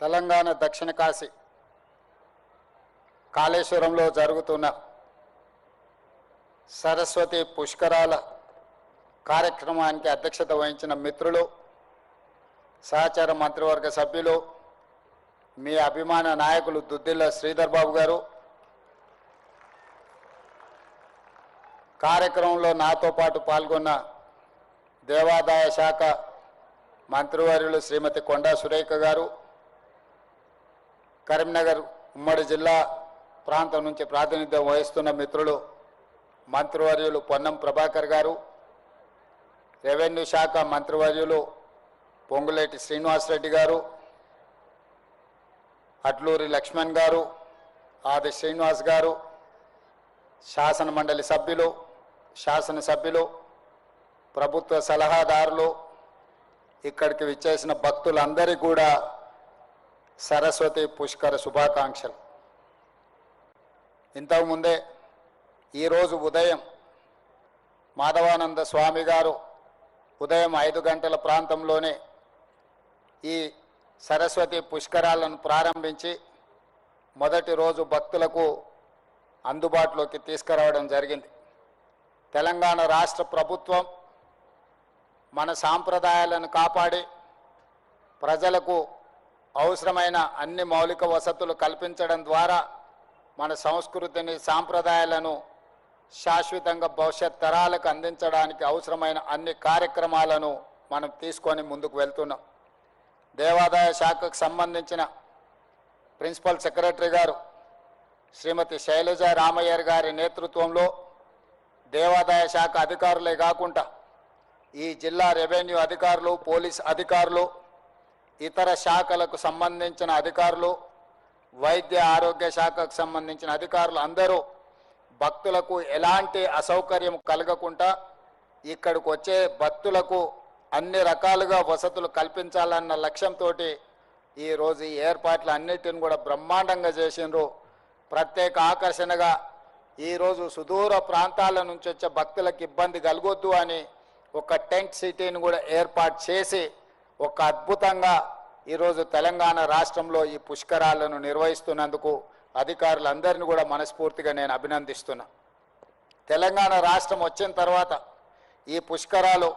తెలంగాణ దక్షిణ కాశీ కాళేశ్వరంలో జరుగుతున్న సరస్వతి పుష్కరాల కార్యక్రమానికి అధ్యక్షత వహించిన మిత్రులు, సహచార మంత్రివర్గ సభ్యులు, మీ అభిమాన నాయకులు దుద్దిల్ల శ్రీధర్ బాబు గారు, కార్యక్రమంలో నాతో పాటు పాల్గొన్న దేవాదాయ శాఖ మంత్రివర్యులు శ్రీమతి కొండా సురేఖ గారు, కరీంనగర్ ఉమ్మడి జిల్లా ప్రాంతం నుంచి ప్రాతినిధ్యం వహిస్తున్న మిత్రులు మంత్రివర్యులు పొన్నం ప్రభాకర్ గారు, రెవెన్యూ శాఖ మంత్రివర్యులు పొంగులేటి శ్రీనివాసరెడ్డి గారు, అట్లూరి లక్ష్మణ్ గారు, ఆది శ్రీనివాస్ గారు, శాసన మండలి సభ్యులు, శాసనసభ్యులు, ప్రభుత్వ సలహాదారులు, ఇక్కడికి విచ్చేసిన భక్తులందరికీ కూడా సరస్వతి పుష్కర శుభాకాంక్షలు. ఇంతకుముందే ఈరోజు ఉదయం మాధవానంద స్వామి గారు ఉదయం 5 గంటల ప్రాంతంలోనే ఈ సరస్వతి పుష్కరాలను ప్రారంభించి మొదటి రోజు భక్తులకు అందుబాటులోకి తీసుకురావడం జరిగింది. తెలంగాణ రాష్ట్ర ప్రభుత్వం మన సాంప్రదాయాలను కాపాడి ప్రజలకు అవసరమైన అన్ని మౌలిక వసతులు కల్పించడం ద్వారా మన సంస్కృతిని, సాంప్రదాయాలను శాశ్వతంగా భవిష్యత్ తరాలకు అందించడానికి అవసరమైన అన్ని కార్యక్రమాలను మనం తీసుకొని ముందుకు వెళ్తున్నాం. దేవాదాయ శాఖకు సంబంధించిన ప్రిన్సిపల్ సెక్రటరీ గారు శ్రీమతి శైలజ రామయ్యర్ గారి నేతృత్వంలో దేవాదాయ శాఖ అధికారులే కాకుండా ఈ జిల్లా రెవెన్యూ అధికారులు, పోలీస్ అధికారులు, ఇతర శాఖలకు సంబంధించిన అధికారులు, వైద్య ఆరోగ్య శాఖకు సంబంధించిన అధికారులు అందరూ భక్తులకు ఎలాంటి అసౌకర్యం కలగకుండా ఇక్కడికి వచ్చే భక్తులకు అన్ని రకాలుగా వసతులు కల్పించాలన్న లక్ష్యంతో ఈరోజు ఈ ఏర్పాట్లు అన్నిటిని కూడా బ్రహ్మాండంగా చేసిండ్రు. ప్రత్యేక ఆకర్షణగా ఈరోజు సుదూర ప్రాంతాల నుంచి వచ్చే భక్తులకు ఇబ్బంది కలగొద్దు అని ఒక టెంట్ సిటీని కూడా ఏర్పాటు చేసి ఒక అద్భుతంగా ఈరోజు తెలంగాణ రాష్ట్రంలో ఈ పుష్కరాలను నిర్వహిస్తున్నందుకు అధికారులందరినీ కూడా మనస్ఫూర్తిగా నేను అభినందిస్తున్నా. తెలంగాణ రాష్ట్రం వచ్చిన తర్వాత ఈ పుష్కరాలు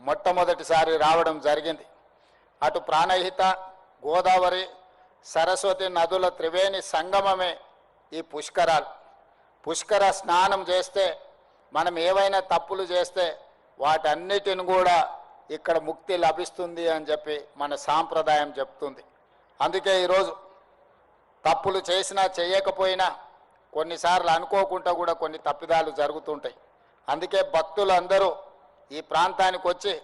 మొట్టమొదటిసారి రావడం జరిగింది. అటు ప్రాణహిత, గోదావరి, సరస్వతి నదుల త్రివేణి సంగమమే ఈ పుష్కరాలు. పుష్కర స్నానం చేస్తే మనం ఏవైనా తప్పులు చేస్తే వాటన్నిటిని కూడా ఇక్కడ ముక్తి లభిస్తుంది అని చెప్పి మన సాంప్రదాయం చెప్తుంది. అందుకే ఈరోజు తప్పులు చేసినా చేయకపోయినా కొన్నిసార్లు అనుకోకుండా కూడా కొన్ని తప్పిదాలు జరుగుతుంటాయి. అందుకే భక్తులు అందరూ ఈ ప్రాంతానికి వచ్చి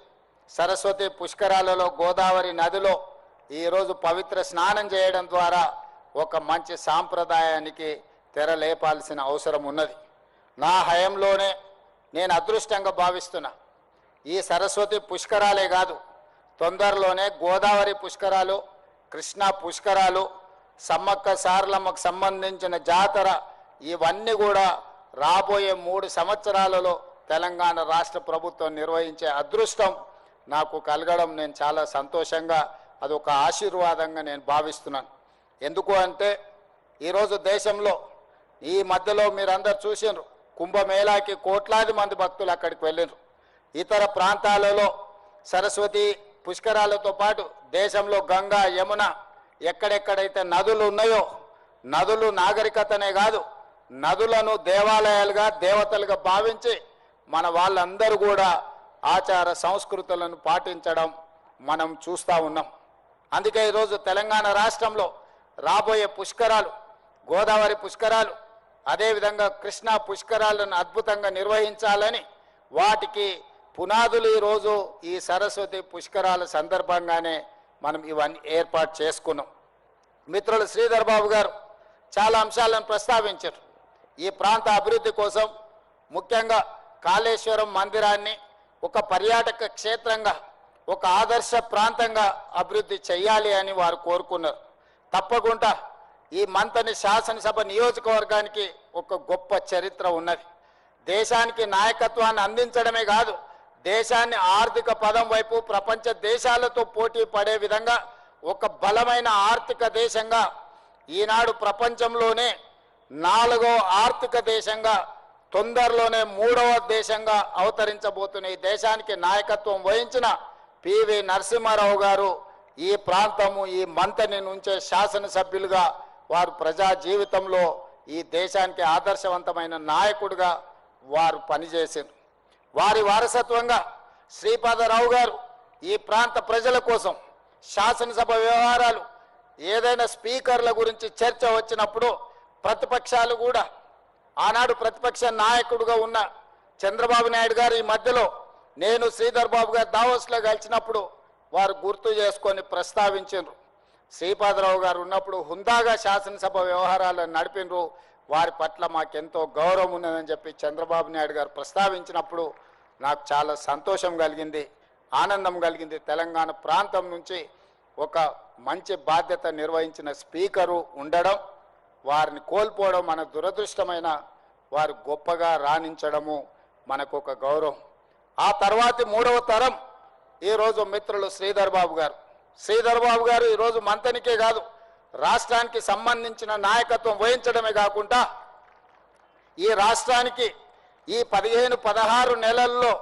సరస్వతి పుష్కరాలలో గోదావరి నదిలో ఈరోజు పవిత్ర స్నానం చేయడం ద్వారా ఒక మంచి సాంప్రదాయానికి తెరలేపాల్సిన అవసరం ఉన్నది. నా హయంలోనే నేను అదృష్టంగా భావిస్తున్నా. ఈ సరస్వతి పుష్కరాలే కాదు, తొందరలోనే గోదావరి పుష్కరాలు, కృష్ణా పుష్కరాలు, సమ్మక్క సారలమ్మకు సంబంధించిన జాతర, ఇవన్నీ కూడా రాబోయే 3 సంవత్సరాలలో తెలంగాణ రాష్ట్ర ప్రభుత్వం నిర్వహించే అదృష్టం నాకు కలగడం నేను చాలా సంతోషంగా, అదొక ఆశీర్వాదంగా నేను భావిస్తున్నాను. ఎందుకు అంటే ఈరోజు దేశంలో ఈ మధ్యలో మీరందరూ చూసినారు, కుంభమేళాకి కోట్లాది మంది భక్తులు అక్కడికి వెళ్ళినారు. ఇతర ప్రాంతాలలో సరస్వతి పుష్కరాలతో పాటు దేశంలో గంగా, యమున, ఎక్కడెక్కడైతే నదులు ఉన్నాయో, నదులు నాగరికతనే కాదు, నదులను దేవాలయాలుగా, దేవతలుగా భావించి మన వాళ్ళందరూ కూడా ఆచార సంస్కృతులను పాటించడం మనం చూస్తూ ఉన్నాం. అందుకే ఈరోజు తెలంగాణ రాష్ట్రంలో రాబోయే పుష్కరాలు, గోదావరి పుష్కరాలు, అదేవిధంగా కృష్ణా పుష్కరాలను అద్భుతంగా నిర్వహించాలని వాటికి పునాదులు ఈరోజు ఈ సరస్వతి పుష్కరాల సందర్భంగానే మనం ఇవన్నీ ఏర్పాటు చేసుకున్నాం. మిత్రులు శ్రీధర్ బాబు గారు చాలా అంశాలను ప్రస్తావించారు. ఈ ప్రాంత అభివృద్ధి కోసం ముఖ్యంగా కాళేశ్వరం మందిరాన్ని ఒక పర్యాటక క్షేత్రంగా, ఒక ఆదర్శ ప్రాంతంగా అభివృద్ధి చేయాలి అని వారు కోరుకున్నారు. తప్పకుండా ఈ మంతని శాసనసభ నియోజకవర్గానికి ఒక గొప్ప చరిత్ర ఉన్నది. దేశానికి నాయకత్వాన్ని అందించడమే కాదు, దేశాన్ని ఆర్థిక పదం వైపు ప్రపంచ దేశాలతో పోటీ పడే విధంగా ఒక బలమైన ఆర్థిక దేశంగా ఈనాడు ప్రపంచంలోనే 4వ ఆర్థిక దేశంగా తొందరలోనే 3వ దేశంగా అవతరించబోతున్న ఈ దేశానికి నాయకత్వం వహించిన పివి నరసింహారావు గారు ఈ ప్రాంతము ఈ మంతని నుంచే శాసనసభ్యులుగా వారు ప్రజా జీవితంలో ఈ దేశానికి ఆదర్శవంతమైన నాయకుడిగా వారు పనిచేశారు. వారి వారసత్వంగా శ్రీపాదరావు గారు ఈ ప్రాంత ప్రజల కోసం శాసనసభ వ్యవహారాలు ఏదైనా స్పీకర్ల గురించి చర్చ వచ్చినప్పుడు ప్రతిపక్షాలు కూడా ఆనాడు ప్రతిపక్ష నాయకుడిగా ఉన్న చంద్రబాబు నాయుడు గారు ఈ మధ్యలో నేను శ్రీధర్ బాబు గారు దావోస్లో కలిసినప్పుడు వారు గుర్తు చేసుకొని ప్రస్తావించారు. శ్రీపాదరావు గారు ఉన్నప్పుడు హుందాగా శాసనసభ వ్యవహారాలను నడిపినరు, వారి పట్ల మాకెంతో గౌరవం ఉన్నదని చెప్పి చంద్రబాబు నాయుడు గారు ప్రస్తావించినప్పుడు నాకు చాలా సంతోషం కలిగింది, ఆనందం కలిగింది. తెలంగాణ ప్రాంతం నుంచి ఒక మంచి బాధ్యత నిర్వహించిన స్పీకరు ఉండడం, వారిని కోల్పోవడం మన దురదృష్టమైన, వారు గొప్పగా రాణించడము మనకు ఒక గౌరవం. ఆ తర్వాతి 3వ తరం ఈరోజు మిత్రులు శ్రీధర్ బాబు గారు. శ్రీధర్ బాబు గారు ఈరోజు మంతనికే కాదు రాష్ట్రానికి సంబంధించిన నాయకత్వం వహించడమే కాకుండా ఈ రాష్ట్రానికి ఈ 15-16 నెలల్లో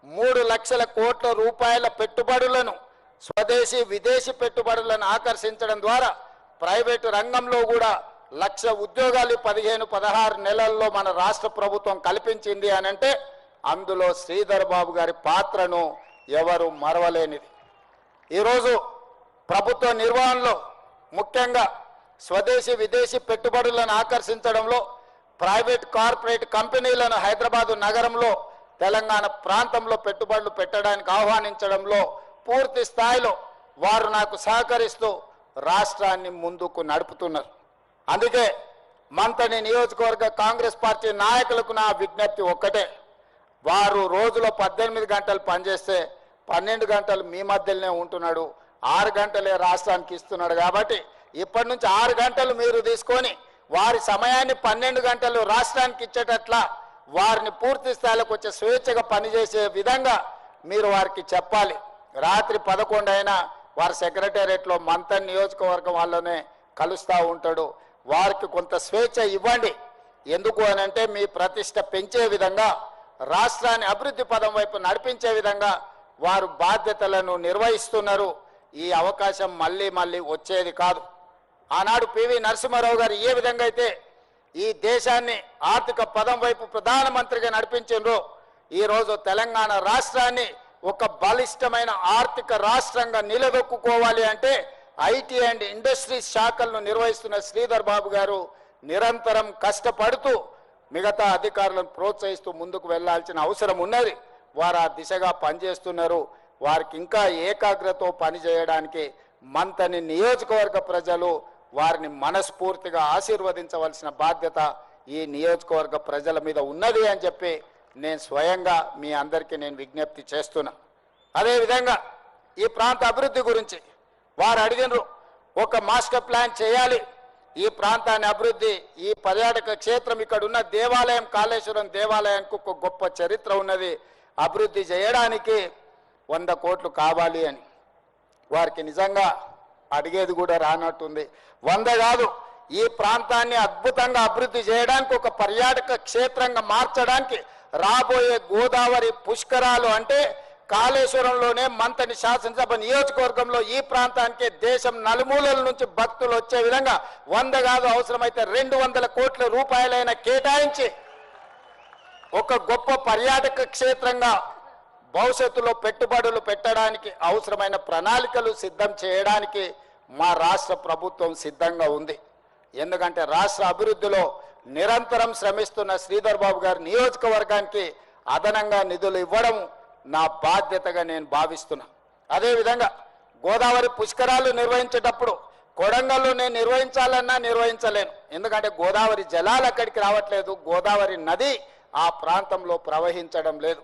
3 లక్షల కోట్ల రూపాయల పెట్టుబడులను స్వదేశీ విదేశీ పెట్టుబడులను ఆకర్షించడం ద్వారా ప్రైవేటు రంగంలో కూడా 1,00,000 ఉద్యోగాలు 15-16 నెలల్లో మన రాష్ట్ర ప్రభుత్వం కల్పించింది అని అంటే అందులో శ్రీధర్ బాబు గారి పాత్రను ఎవరు మరవలేనిది. ఈరోజు ప్రభుత్వ నిర్వహణలో ముఖ్యంగా స్వదేశీ విదేశీ పెట్టుబడులను ఆకర్షించడంలో ప్రైవేట్ కార్పొరేట్ కంపెనీలను హైదరాబాదు నగరంలో తెలంగాణ ప్రాంతంలో పెట్టుబడులు పెట్టడానికి ఆహ్వానించడంలో పూర్తి స్థాయిలో వారు నాకు సహకరిస్తూ రాష్ట్రాన్ని ముందుకు నడుపుతున్నారు. అందుకే మంతని నియోజకవర్గ కాంగ్రెస్ పార్టీ నాయకులకు నా విజ్ఞప్తి ఒక్కటే, వారు రోజులో 18 గంటలు పనిచేస్తే 12 గంటలు మీ మధ్యలోనే ఉంటున్నాడు, 6 గంటలే రాష్ట్రానికి ఇస్తున్నాడు. కాబట్టి ఇప్పటి నుంచి 6 గంటలు మీరు తీసుకొని వారి సమయాన్ని 12 గంటలు రాష్ట్రానికి ఇచ్చేటట్లా వారిని పూర్తి స్థాయిలోకి వచ్చే స్వేచ్ఛగా పనిచేసే విధంగా మీరు వారికి చెప్పాలి. రాత్రి 11 అయినా వారి సెక్రటేరియట్లో మంతన్ నియోజకవర్గం వాళ్ళనే కలుస్తూ ఉంటాడు. వారికి కొంత స్వేచ్ఛ ఇవ్వండి. ఎందుకు అని అంటే మీ ప్రతిష్ట పెంచే విధంగా, రాష్ట్రాన్ని అభివృద్ధి పదం వైపు నడిపించే విధంగా వారు బాధ్యతలను నిర్వహిస్తున్నారు. ఈ అవకాశం మళ్ళీ మళ్ళీ వచ్చేది కాదు. ఆనాడు పివి నరసింహారావు గారు ఏ విధంగా అయితే ఈ దేశాన్ని ఆర్థిక పదం వైపు ప్రధానమంత్రిగా నడిపించారో ఈరోజు తెలంగాణ రాష్ట్రాన్ని ఒక బలిష్టమైన ఆర్థిక రాష్ట్రంగా నిలదొక్కుకోవాలి అంటే ఐటీ అండ్ ఇండస్ట్రీస్ శాఖలను నిర్వహిస్తున్న శ్రీధర్ బాబు గారు నిరంతరం కష్టపడుతూ మిగతా అధికారులను ప్రోత్సహిస్తూ ముందుకు వెళ్లాల్సిన అవసరం ఉన్నది. వారు ఆ దిశగా పనిచేస్తున్నారు. వారికి ఇంకా ఏకాగ్రతతో పనిచేయడానికి మంతని నియోజకవర్గ ప్రజలు వారిని మనస్ఫూర్తిగా ఆశీర్వదించవలసిన బాధ్యత ఈ నియోజకవర్గ ప్రజల మీద ఉన్నది అని చెప్పి నేను స్వయంగా మీ అందరికీ నేను విజ్ఞప్తి చేస్తున్నా. అదేవిధంగా ఈ ప్రాంత అభివృద్ధి గురించి వారు అడిగినారు, ఒక మాస్టర్ ప్లాన్ చేయాలి, ఈ ప్రాంతాన్ని అభివృద్ధి, ఈ పర్యాటక క్షేత్రం, ఇక్కడ ఉన్న దేవాలయం కాళేశ్వరం దేవాలయానికి ఒక గొప్ప చరిత్ర ఉన్నది, అభివృద్ధి చేయడానికి 100 కోట్లు కావాలి అని. వారికి నిజంగా అడిగేది కూడా రానట్టుంది. 100 కాదు, ఈ ప్రాంతాన్ని అద్భుతంగా అభివృద్ధి చేయడానికి, ఒక పర్యాటక క్షేత్రంగా మార్చడానికి రాబోయే గోదావరి పుష్కరాలు అంటే కాళేశ్వరంలోనే మంతని శాసనసభ నియోజకవర్గంలో ఈ ప్రాంతానికి దేశం నలుమూలల నుంచి భక్తులు వచ్చే విధంగా 100 కాదు, అవసరమైతే 200 కోట్ల రూపాయలైనా కేటాయించి ఒక గొప్ప పర్యాటక క్షేత్రంగా భవిష్యత్తులో పెట్టుబడులు పెట్టడానికి అవసరమైన ప్రణాళికలు సిద్ధం చేయడానికి మా రాష్ట్ర ప్రభుత్వం సిద్ధంగా ఉంది. ఎందుకంటే రాష్ట్ర అభివృద్ధిలో నిరంతరం శ్రమిస్తున్న శ్రీధర్ బాబు గారి నియోజకవర్గానికి అదనంగా నిధులు ఇవ్వడం నా బాధ్యతగా నేను భావిస్తున్నా. అదేవిధంగా గోదావరి పుష్కరాలు నిర్వహించేటప్పుడు కొడంగల్లో నేను నిర్వహించాలన్నా నిర్వహించలేను. ఎందుకంటే గోదావరి జలాలు అక్కడికి రావట్లేదు, గోదావరి నది ఆ ప్రాంతంలో ప్రవహించడం లేదు.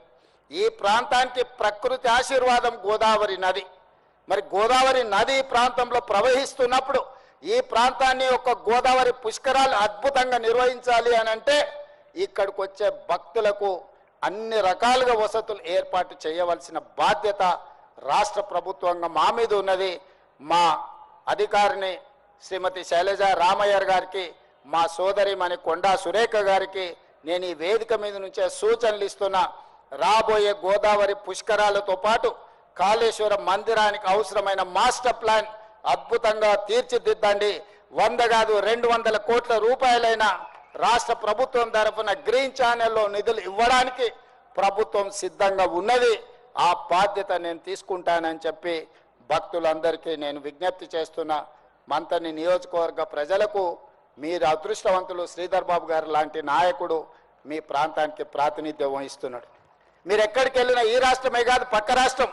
ఈ ప్రాంతానికి ప్రకృతి ఆశీర్వాదం గోదావరి నది. మరి గోదావరి నది ప్రాంతంలో ప్రవహిస్తున్నప్పుడు ఈ ప్రాంతాన్ని ఒక గోదావరి పుష్కరాలు అద్భుతంగా నిర్వహించాలి అని అంటే ఇక్కడికి వచ్చే భక్తులకు అన్ని రకాలుగా వసతులు ఏర్పాటు చేయవలసిన బాధ్యత రాష్ట్ర ప్రభుత్వంగా మా మీద ఉన్నది. మా అధికారిని శ్రీమతి శైలజ రామయ్యర్ గారికి, మా సోదరిమణి కొండా సురేఖ గారికి నేను ఈ వేదిక మీద నుంచే సూచనలు ఇస్తున్నా. రాబోయే గోదావరి పుష్కరాలతో పాటు కాళేశ్వరం మందిరానికి అవసరమైన మాస్టర్ ప్లాన్ అద్భుతంగా తీర్చిదిద్దండి. 100 కాదు 200 కోట్ల రూపాయలైన రాష్ట్ర ప్రభుత్వం తరఫున గ్రీన్ ఛానల్లో నిధులు ఇవ్వడానికి ప్రభుత్వం సిద్ధంగా ఉన్నది. ఆ బాధ్యత నేను తీసుకుంటానని చెప్పి భక్తులందరికీ నేను విజ్ఞప్తి చేస్తున్నా. మంతని నియోజకవర్గ ప్రజలకు మీరు అదృష్టవంతులు. శ్రీధర్ బాబు గారు లాంటి నాయకుడు మీ ప్రాంతానికి ప్రాతినిధ్యం వహిస్తున్నాడు. మీరు ఎక్కడికి వెళ్ళినా, ఈ రాష్ట్రమే కాదు పక్క రాష్ట్రం,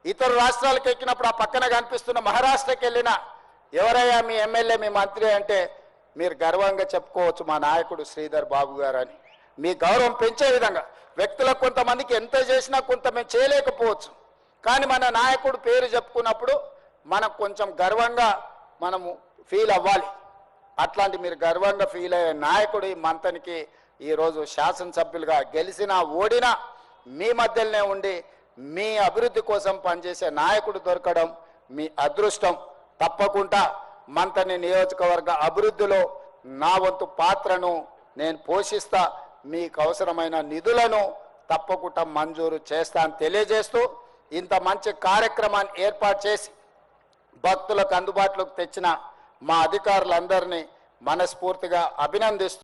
ఇతర రాష్ట్రాలకు ఎక్కినప్పుడు ఆ పక్కన కనిపిస్తున్న మహారాష్ట్రకి వెళ్ళినా ఎవరయ్యా మీ ఎమ్మెల్యే మీ మంత్రి అంటే మీరు గర్వంగా చెప్పుకోవచ్చు మా నాయకుడు శ్రీధర్ బాబు గారు అని. మీ గౌరవం పెంచే విధంగా వ్యక్తులకు కొంతమందికి ఎంత చేసినా కొంత మేము చేయలేకపోవచ్చు, కానీ మన నాయకుడు పేరు చెప్పుకున్నప్పుడు మనకు కొంచెం గర్వంగా మనము ఫీల్ అవ్వాలి. అట్లాంటి మీరు గర్వంగా ఫీల్ అయ్యే నాయకుడు ఈ మంతనికి ఈరోజు శాసనసభ్యులుగా గెలిచినా ఓడినా మీ మధ్యలోనే ఉండి మీ అభివృద్ధి కోసం పనిచేసే నాయకుడు దొరకడం మీ అదృష్టం. తప్పకుండా మంతని నియోజకవర్గ అభివృద్ధిలో నా వంతు పాత్రను నేను పోషిస్తా. మీకు అవసరమైన నిధులను తప్పకుండా మంజూరు చేస్తాను తెలియజేస్తూ, ఇంత మంచి కార్యక్రమాన్ని ఏర్పాటు చేసి భక్తులకు అందుబాటులోకి తెచ్చిన మా అధికారులందరినీ మనస్ఫూర్తిగా అభినందిస్తూ